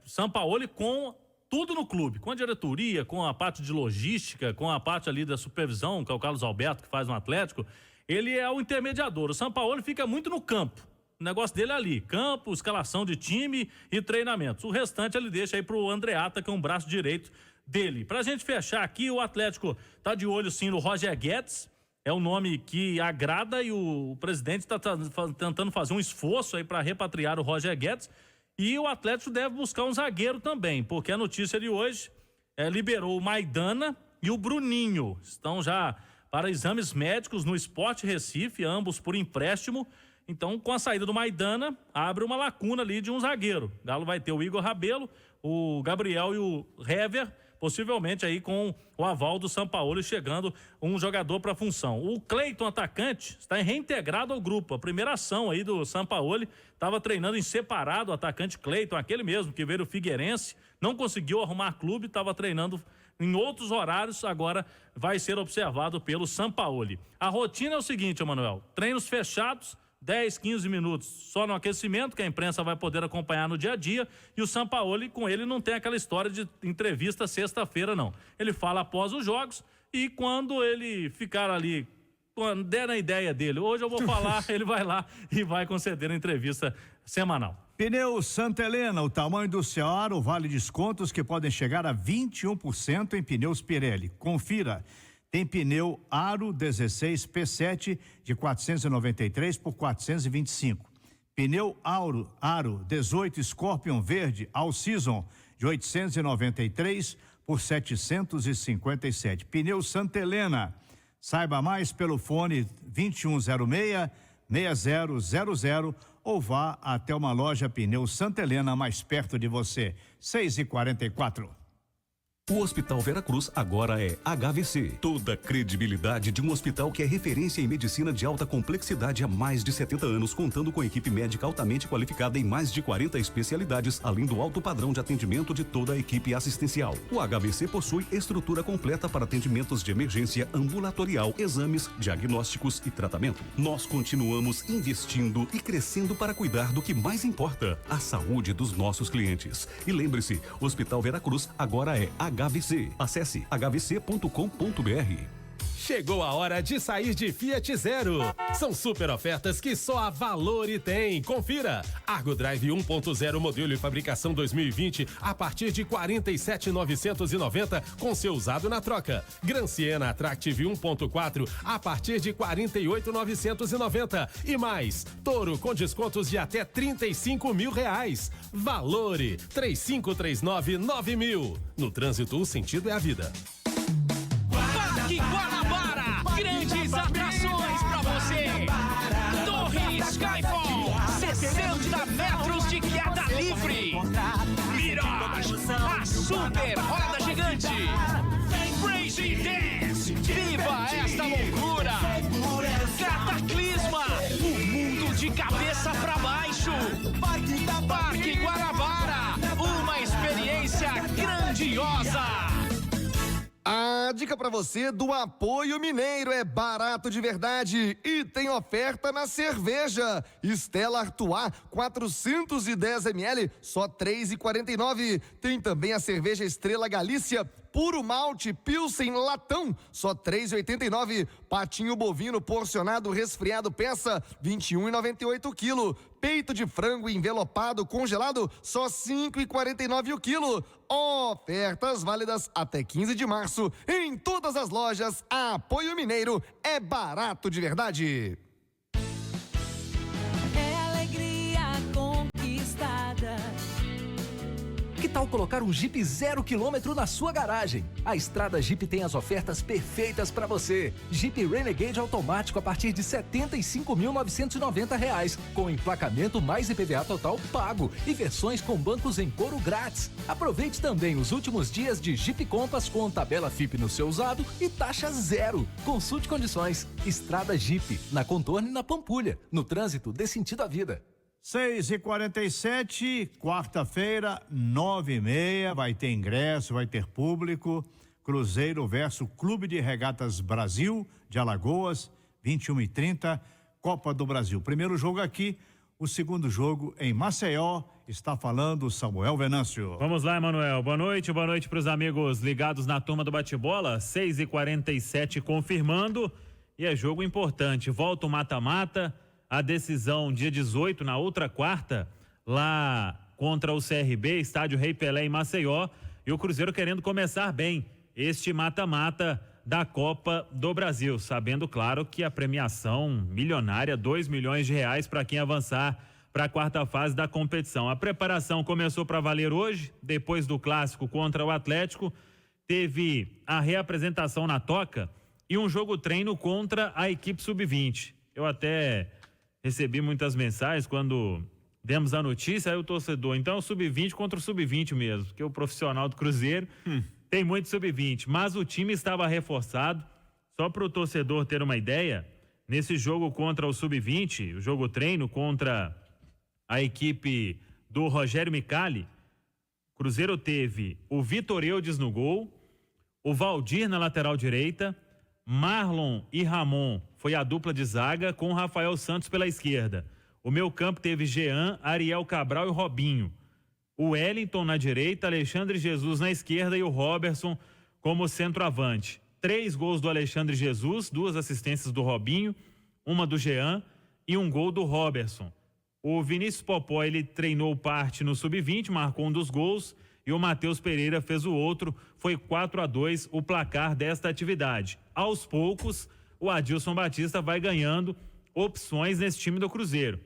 Sampaoli com tudo no clube, com a diretoria, com a parte de logística, com a parte ali da supervisão, que é o Carlos Alberto que faz no Atlético. Ele é o intermediador. O Sampaoli fica muito no campo. O negócio dele é ali, campo, escalação de time e treinamentos. O restante ele deixa aí pro Andreata, que é um braço direito dele. Pra gente fechar aqui, o Atlético tá de olho sim no Roger Guedes, é um nome que agrada e o presidente tá tentando fazer um esforço aí para repatriar o Roger Guedes, e o Atlético deve buscar um zagueiro também, porque a notícia de hoje liberou o Maidana e o Bruninho, estão já para exames médicos no Sport Recife, ambos por empréstimo. Então, com a saída do Maidana, abre uma lacuna ali de um zagueiro. O Galo vai ter o Igor Rabelo, o Gabriel e o Hever, possivelmente aí com o aval do Sampaoli chegando um jogador para a função. O Cleiton, atacante, está reintegrado ao grupo. A primeira ação aí do Sampaoli, estava treinando em separado o atacante Cleiton, aquele mesmo que veio do Figueirense, não conseguiu arrumar clube, estava treinando em outros horários, agora vai ser observado pelo Sampaoli. A rotina é o seguinte, Emanuel, treinos fechados, 10, 15 minutos só no aquecimento, que a imprensa vai poder acompanhar no dia a dia, e o Sampaoli, com ele, não tem aquela história de entrevista sexta-feira, não. Ele fala após os jogos e quando ele ficar ali, quando der na ideia dele, hoje eu vou falar, ele vai lá e vai conceder a entrevista semanal. Pneu Santa Helena, o tamanho do Seara, vale descontos que podem chegar a 21% em pneus Pirelli. Confira. Tem pneu Aro 16 P7 de 493 por 425. Pneu Aro 18 Scorpion Verde All Season de 893 por 757. Pneu Santa Helena. Saiba mais pelo fone 2106-6000 ou vá até uma loja Pneu Santa Helena mais perto de você. 6h44. O Hospital Veracruz agora é HVC. Toda a credibilidade de um hospital que é referência em medicina de alta complexidade há mais de 70 anos, contando com equipe médica altamente qualificada em mais de 40 especialidades, além do alto padrão de atendimento de toda a equipe assistencial. O HVC possui estrutura completa para atendimentos de emergência ambulatorial, exames, diagnósticos e tratamento. Nós continuamos investindo e crescendo para cuidar do que mais importa, a saúde dos nossos clientes. E lembre-se, o Hospital Veracruz agora é HVC. Acesse hvc.com.br. Chegou a hora de sair de Fiat Zero. São super ofertas que só a Valore tem. Confira. Argo Drive 1.0 modelo e fabricação 2020 a partir de 47.990 com seu usado na troca. Gran Siena Attractive 1.4 a partir de 48.990 e mais. Toro com descontos de até R$35 mil. Valore 3539-9000. No trânsito, o sentido é a vida. Parque Guanabara, grandes atrações pra você. Torre Skyfall, 60 metros de queda livre. Mirage, a super roda gigante. Crazy Dance, viva esta loucura. Cataclisma, o mundo de cabeça pra baixo. Parque Guanabara, uma experiência grandiosa. A dica pra você do Apoio Mineiro é barato de verdade e tem oferta na cerveja. Stella Artois 410 ml, só R$ 3,49. Tem também a cerveja Estrela Galícia Puro Malte Pilsen Latão, só R$ 3,89. Patinho bovino porcionado resfriado peça, R$ 21,98 o quilo. Peito de frango envelopado congelado, só R$ 5,49 o quilo. Ofertas válidas até 15 de março em todas as lojas. Apoio Mineiro é barato de verdade. É alegria conquistada. Que tal colocar um Jeep 0 km na sua garagem? A Estrada Jeep tem as ofertas perfeitas para você. Jeep Renegade automático a partir de R$ 75.990, com emplacamento mais IPVA total pago e versões com bancos em couro grátis. Aproveite também os últimos dias de Jeep Compass com tabela FIP no seu usado e taxa zero. Consulte condições. Estrada Jeep, na Contorno e na Pampulha. No trânsito, dê sentido à vida. 6h47, quarta-feira, 9h30, vai ter ingresso, vai ter público. Cruzeiro versus Clube de Regatas Brasil, de Alagoas, 21h30, Copa do Brasil. Primeiro jogo aqui, o segundo jogo em Maceió. Está falando Samuel Venâncio. Vamos lá, Emanuel. Boa noite para os amigos ligados na turma do bate-bola. 6h47 confirmando. E é jogo importante. Volta o mata-mata. a decisão dia 18, na outra quarta, lá contra o CRB, estádio Rei Pelé em Maceió, e o Cruzeiro querendo começar bem este mata-mata da Copa do Brasil, sabendo, claro, que a premiação milionária, R$2 milhões para quem avançar para a quarta fase da competição. A preparação começou para valer hoje, depois do clássico contra o Atlético, teve a reapresentação na Toca e um jogo-treino contra a equipe sub-20. Eu até recebi muitas mensagens quando demos a notícia, aí o torcedor, então o sub-20 contra o sub-20 mesmo, porque o profissional do Cruzeiro tem muito sub-20, mas o time estava reforçado. Só para o torcedor ter uma ideia, nesse jogo contra o sub-20, o jogo treino contra a equipe do Rogério Micali, o Cruzeiro teve o Vitor Eudes no gol, o Valdir na lateral direita, Marlon e Ramon foi a dupla de zaga com o Rafael Santos pela esquerda. O meio campo teve Jean, Ariel Cabral e Robinho. O Wellington na direita, Alexandre Jesus na esquerda e o Robertson como centroavante. 3 gols do Alexandre Jesus, 2 assistências do Robinho, uma do Jean e um gol do Robertson. O Vinícius Popó, ele treinou parte no sub-20, marcou um dos gols, e o Matheus Pereira fez o outro. Foi 4-2 o placar desta atividade. Aos poucos, o Adilson Batista vai ganhando opções nesse time do Cruzeiro.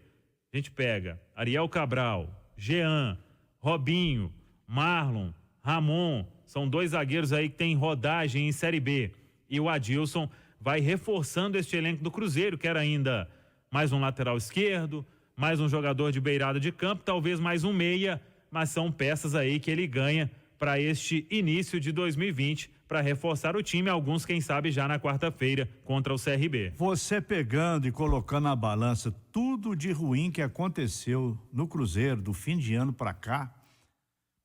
A gente pega Ariel Cabral, Jean, Robinho, Marlon, Ramon, são 2 zagueiros aí que tem rodagem em Série B. E o Adilson vai reforçando este elenco do Cruzeiro, quer ainda mais um lateral esquerdo, mais um jogador de beirada de campo, talvez mais um meia, mas são peças aí que ele ganha para este início de 2020 para reforçar o time, alguns quem sabe já na quarta-feira contra o CRB. Você pegando e colocando na balança tudo de ruim que aconteceu no Cruzeiro do fim de ano para cá,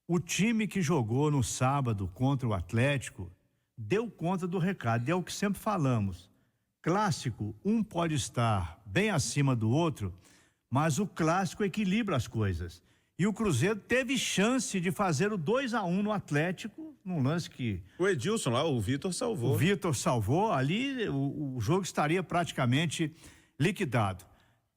o time que jogou no sábado contra o Atlético deu conta do recado, é o que sempre falamos. Clássico, um pode estar bem acima do outro, mas o clássico equilibra as coisas. E o Cruzeiro teve chance de fazer o 2-1 no Atlético, num lance que... O Edilson lá, o Vitor salvou. O Vitor salvou, ali o jogo estaria praticamente liquidado.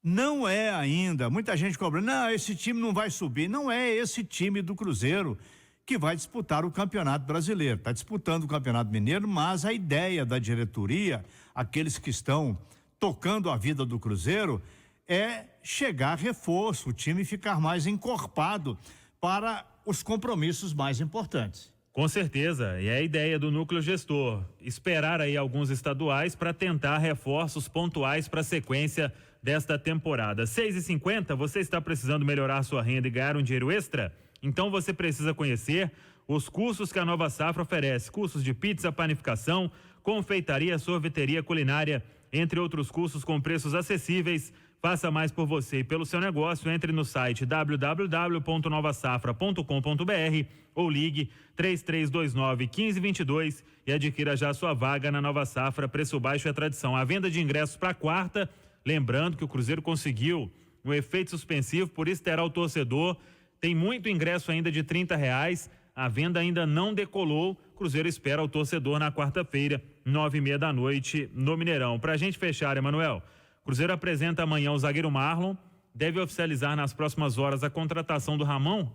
Não é ainda, muita gente cobrando, não, esse time não vai subir. Não é esse time do Cruzeiro que vai disputar o Campeonato Brasileiro. Está disputando o Campeonato Mineiro, mas a ideia da diretoria, aqueles que estão tocando a vida do Cruzeiro, é chegar reforço, o time ficar mais encorpado para os compromissos mais importantes. Com certeza, e é a ideia do núcleo gestor, esperar aí alguns estaduais para tentar reforços pontuais para a sequência desta temporada. 6h50, você está precisando melhorar sua renda e ganhar um dinheiro extra? Então você precisa conhecer os cursos que a Nova Safra oferece, cursos de pizza, panificação, confeitaria, sorveteria, culinária, entre outros cursos com preços acessíveis. Faça mais por você e pelo seu negócio. Entre no site www.novasafra.com.br ou ligue 3329-1522 e adquira já sua vaga na Nova Safra. Preço baixo é tradição. A venda de ingressos para quarta, lembrando que o Cruzeiro conseguiu um efeito suspensivo, por isso terá o torcedor. Tem muito ingresso ainda de R$30. A venda ainda não decolou. Cruzeiro espera o torcedor na quarta-feira, 9h30 da noite, no Mineirão. Pra gente fechar, Emanuel, Cruzeiro apresenta amanhã o zagueiro Marlon, deve oficializar nas próximas horas a contratação do Ramon,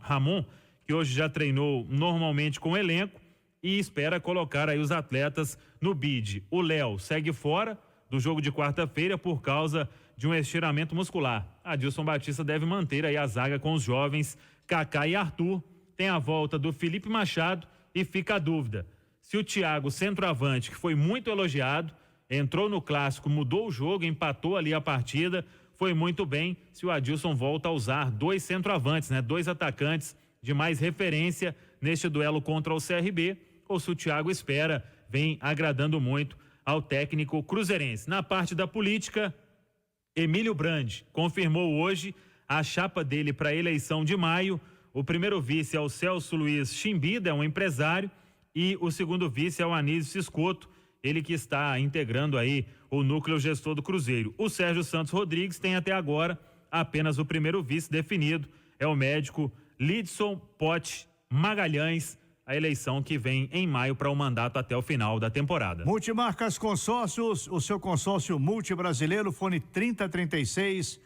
que hoje já treinou normalmente com o elenco e espera colocar aí os atletas no bid. O Léo segue fora do jogo de quarta-feira por causa de um estiramento muscular. Adilson Batista deve manter aí a zaga com os jovens Kaká e Arthur. Tem a volta do Felipe Machado e fica a dúvida se o Thiago, centroavante, que foi muito elogiado, entrou no clássico, mudou o jogo, empatou ali a partida, foi muito bem. Se o Adilson volta a usar 2 centroavantes, 2 atacantes de mais referência neste duelo contra o CRB, ou se o Thiago espera, vem agradando muito ao técnico cruzeirense. Na parte da política, Emílio Brandi confirmou hoje a chapa dele para a eleição de maio. O primeiro vice é o Celso Luiz Chimbida, é um empresário, e o segundo vice é o Anísio Ciscoto, ele que está integrando aí o núcleo gestor do Cruzeiro. O Sérgio Santos Rodrigues tem até agora apenas o primeiro vice definido, é o médico Lidson Pote Magalhães, a eleição que vem em maio para o mandato até o final da temporada. Multimarcas Consórcios, o seu consórcio multibrasileiro, fone 3036-1666,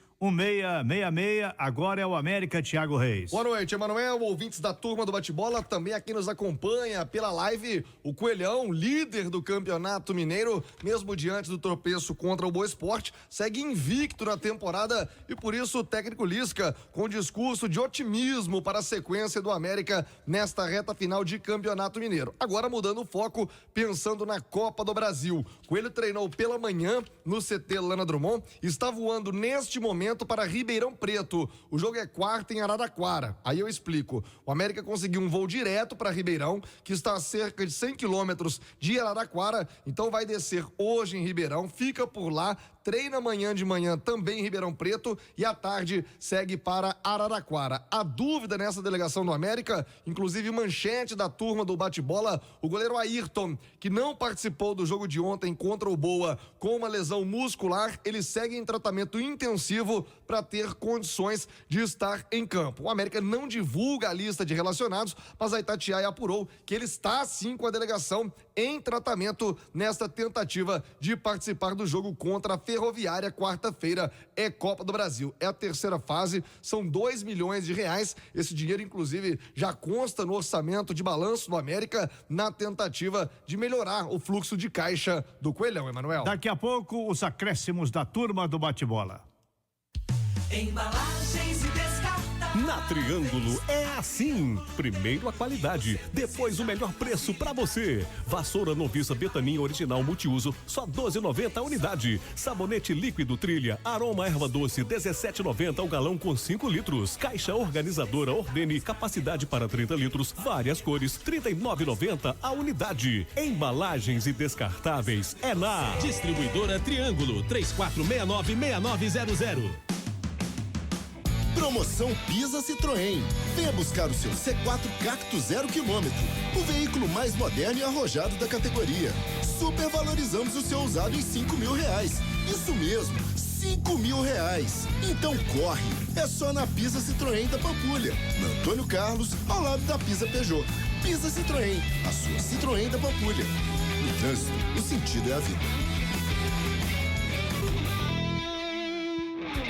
agora é o América, Thiago Reis. Boa noite, Emanuel, ouvintes da turma do bate-bola, também aqui nos acompanha pela live o Coelhão, líder do Campeonato Mineiro, mesmo diante do tropeço contra o Boa Esporte, segue invicto na temporada e por isso o técnico Lisca com discurso de otimismo para a sequência do América nesta reta final de Campeonato Mineiro. Agora mudando o foco, pensando na Copa do Brasil. Coelho treinou pela manhã no CT Lana Drummond, está voando neste momento para Ribeirão Preto. O jogo é quarta em Araraquara. Aí eu explico. O América conseguiu um voo direto para Ribeirão, que está a cerca de 100 quilômetros de Araraquara, então vai descer hoje em Ribeirão, fica por lá, treina amanhã de manhã também em Ribeirão Preto e à tarde segue para Araraquara. A dúvida nessa delegação do América, inclusive manchete da turma do bate-bola, o goleiro Ayrton, que não participou do jogo de ontem contra o Boa com uma lesão muscular, ele segue em tratamento intensivo para ter condições de estar em campo. O América não divulga a lista de relacionados, mas a Itatiaia apurou que ele está sim com a delegação em tratamento nesta tentativa de participar do jogo contra a Ferroviária quarta-feira. É Copa do Brasil, é a terceira fase, são 2 milhões de reais. Esse dinheiro, inclusive, já consta no orçamento de balanço do América na tentativa de melhorar o fluxo de caixa do Coelhão, Emanuel. Daqui a pouco, os acréscimos da turma do bate-bola. Embalagens e descartáveis. Na Triângulo é assim. Primeiro a qualidade, depois o melhor preço pra você. Vassoura Noviça Betamin original multiuso, só R$12,90 a unidade. Sabonete líquido Trilha, aroma erva doce, R$17,90 ao galão com 5 litros. Caixa organizadora Ordene, capacidade para 30 litros, várias cores, R$39,90 a unidade. Embalagens e descartáveis é na Distribuidora Triângulo, 3469-6900. Promoção Pisa Citroën. Venha buscar o seu C4 Cactus 0 km, o veículo mais moderno e arrojado da categoria. Supervalorizamos o seu usado em R$5.000. Isso mesmo, R$5.000. Então corre, é só na Pisa Citroën da Pampulha, na Antônio Carlos, ao lado da Pisa Peugeot. Pisa Citroën, a sua Citroën da Pampulha. No trânsito, o sentido é a vida.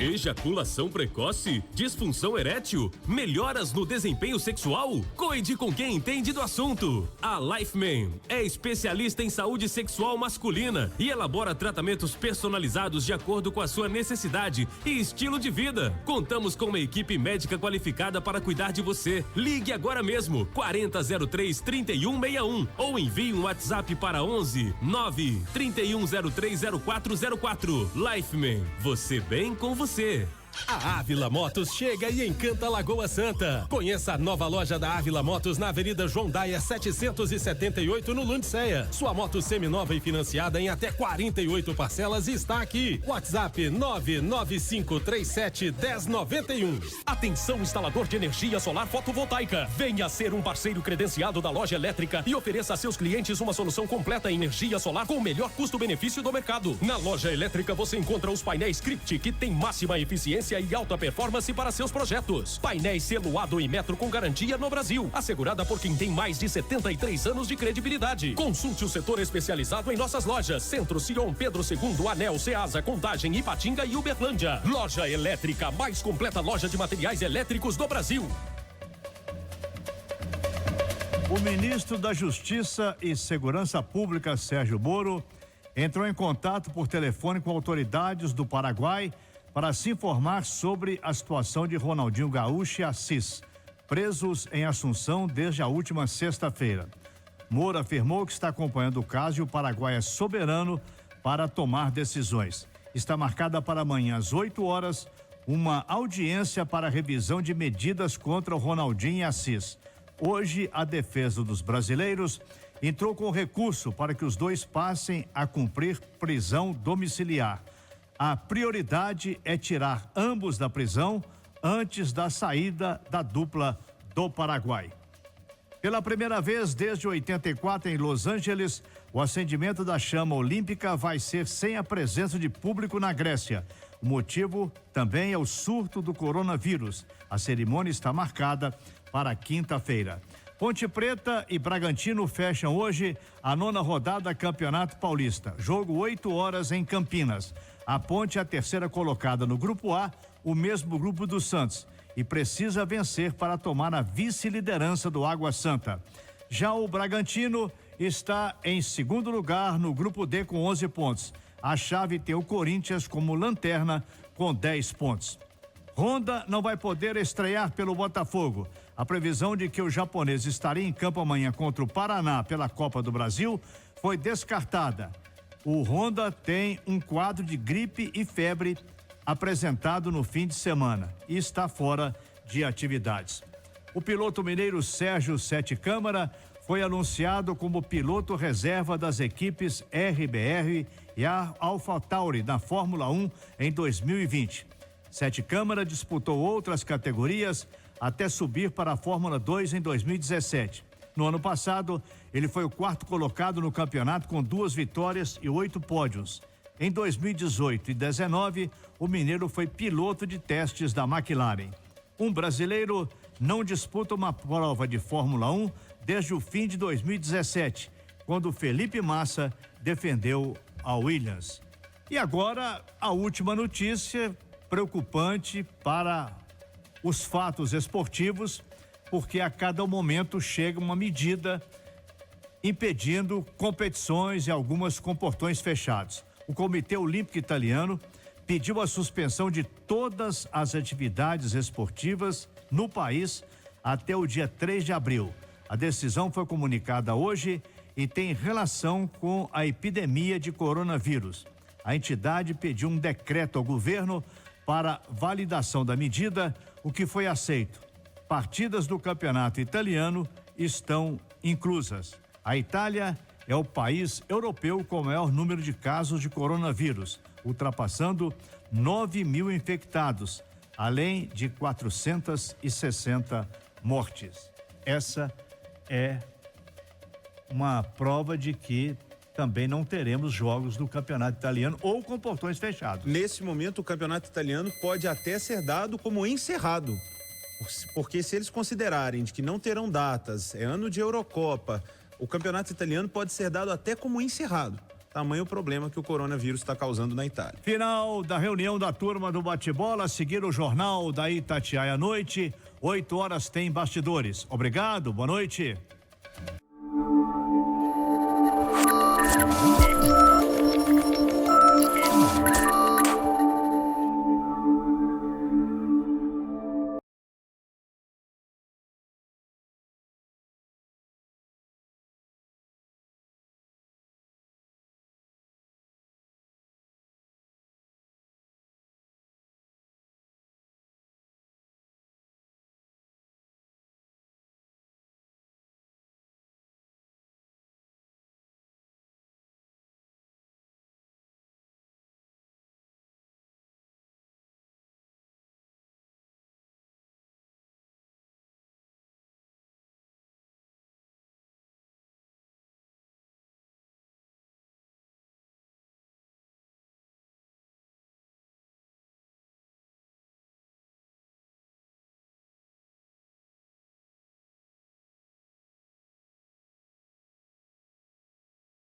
Ejaculação precoce? Disfunção erétil? Melhoras no desempenho sexual? Cuide com quem entende do assunto. A Lifeman é especialista em saúde sexual masculina e elabora tratamentos personalizados de acordo com a sua necessidade e estilo de vida. Contamos com uma equipe médica qualificada para cuidar de você. Ligue agora mesmo, 4003-3161 ou envie um WhatsApp para 11-9-3103-0404. Lifeman, você bem com você. A Ávila Motos chega e encanta Lagoa Santa. Conheça a nova loja da Ávila Motos na Avenida João Daia 778 no Lundceia. Sua moto seminova e financiada em até 48 parcelas está aqui. WhatsApp 995371091. Atenção, instalador de energia solar fotovoltaica. Venha ser um parceiro credenciado da Loja Elétrica e ofereça a seus clientes uma solução completa em energia solar com o melhor custo-benefício do mercado. Na Loja Elétrica você encontra os painéis Crypt, que tem máxima eficiência e alta performance para seus projetos. Painéis selo A2 metro com garantia no Brasil, assegurada por quem tem mais de 73 anos de credibilidade. Consulte o setor especializado em nossas lojas: Centro, Sion, Pedro II, Anel, Ceasa, Contagem, Ipatinga e Uberlândia. Loja Elétrica, mais completa loja de materiais elétricos do Brasil. O ministro da Justiça e Segurança Pública, Sérgio Moro, entrou em contato por telefone com autoridades do Paraguai para se informar sobre a situação de Ronaldinho Gaúcho e Assis, presos em Assunção desde a última sexta-feira. Moro afirmou que está acompanhando o caso e o Paraguai é soberano para tomar decisões. Está marcada para amanhã às 8 horas uma audiência para revisão de medidas contra o Ronaldinho e Assis. Hoje, a defesa dos brasileiros entrou com recurso para que os dois passem a cumprir prisão domiciliar. A prioridade é tirar ambos da prisão antes da saída da dupla do Paraguai. Pela primeira vez desde 84 em Los Angeles, o acendimento da chama olímpica vai ser sem a presença de público na Grécia. O motivo também é o surto do coronavírus. A cerimônia está marcada para quinta-feira. Ponte Preta e Bragantino fecham hoje a 9ª rodada Campeonato Paulista. Jogo 8 horas em Campinas. A Ponte é a 3ª colocada no Grupo A, o mesmo grupo do Santos, e precisa vencer para tomar a vice-liderança do Água Santa. Já o Bragantino está em 2º lugar no Grupo D com 11 pontos. A chave tem o Corinthians como lanterna com 10 pontos. Honda não vai poder estrear pelo Botafogo. A previsão de que o japonês estaria em campo amanhã contra o Paraná pela Copa do Brasil foi descartada. O Honda tem um quadro de gripe e febre apresentado no fim de semana e está fora de atividades. O piloto mineiro Sérgio Sete Câmara foi anunciado como piloto reserva das equipes RBR e a AlphaTauri na Fórmula 1 em 2020. Sete Câmara disputou outras categorias até subir para a Fórmula 2 em 2017. No ano passado, ele foi o 4º colocado no campeonato com 2 vitórias e 8 pódios. Em 2018 e 2019, o mineiro foi piloto de testes da McLaren. Um brasileiro não disputa uma prova de Fórmula 1 desde o fim de 2017, quando Felipe Massa defendeu a Williams. E agora, a última notícia preocupante para os fatos esportivos, porque a cada momento chega uma medida impedindo competições e algumas com portões fechados. O Comitê Olímpico Italiano pediu a suspensão de todas as atividades esportivas no país até o dia 3 de abril. A decisão foi comunicada hoje e tem relação com a epidemia de coronavírus. A entidade pediu um decreto ao governo para validação da medida, o que foi aceito. Partidas do campeonato italiano estão inclusas. A Itália é o país europeu com o maior número de casos de coronavírus, ultrapassando 9.000 infectados, além de 460 mortes. Essa é uma prova de que também não teremos jogos do campeonato italiano ou com portões fechados. Nesse momento, o campeonato italiano pode até ser dado como encerrado. Porque se eles considerarem de que não terão datas, é ano de Eurocopa, o campeonato italiano pode ser dado até como encerrado. Tamanho o problema que o coronavírus está causando na Itália. Final da reunião da turma do bate-bola, a seguir o jornal da Itatiaia à noite, 8 horas tem bastidores. Obrigado, boa noite.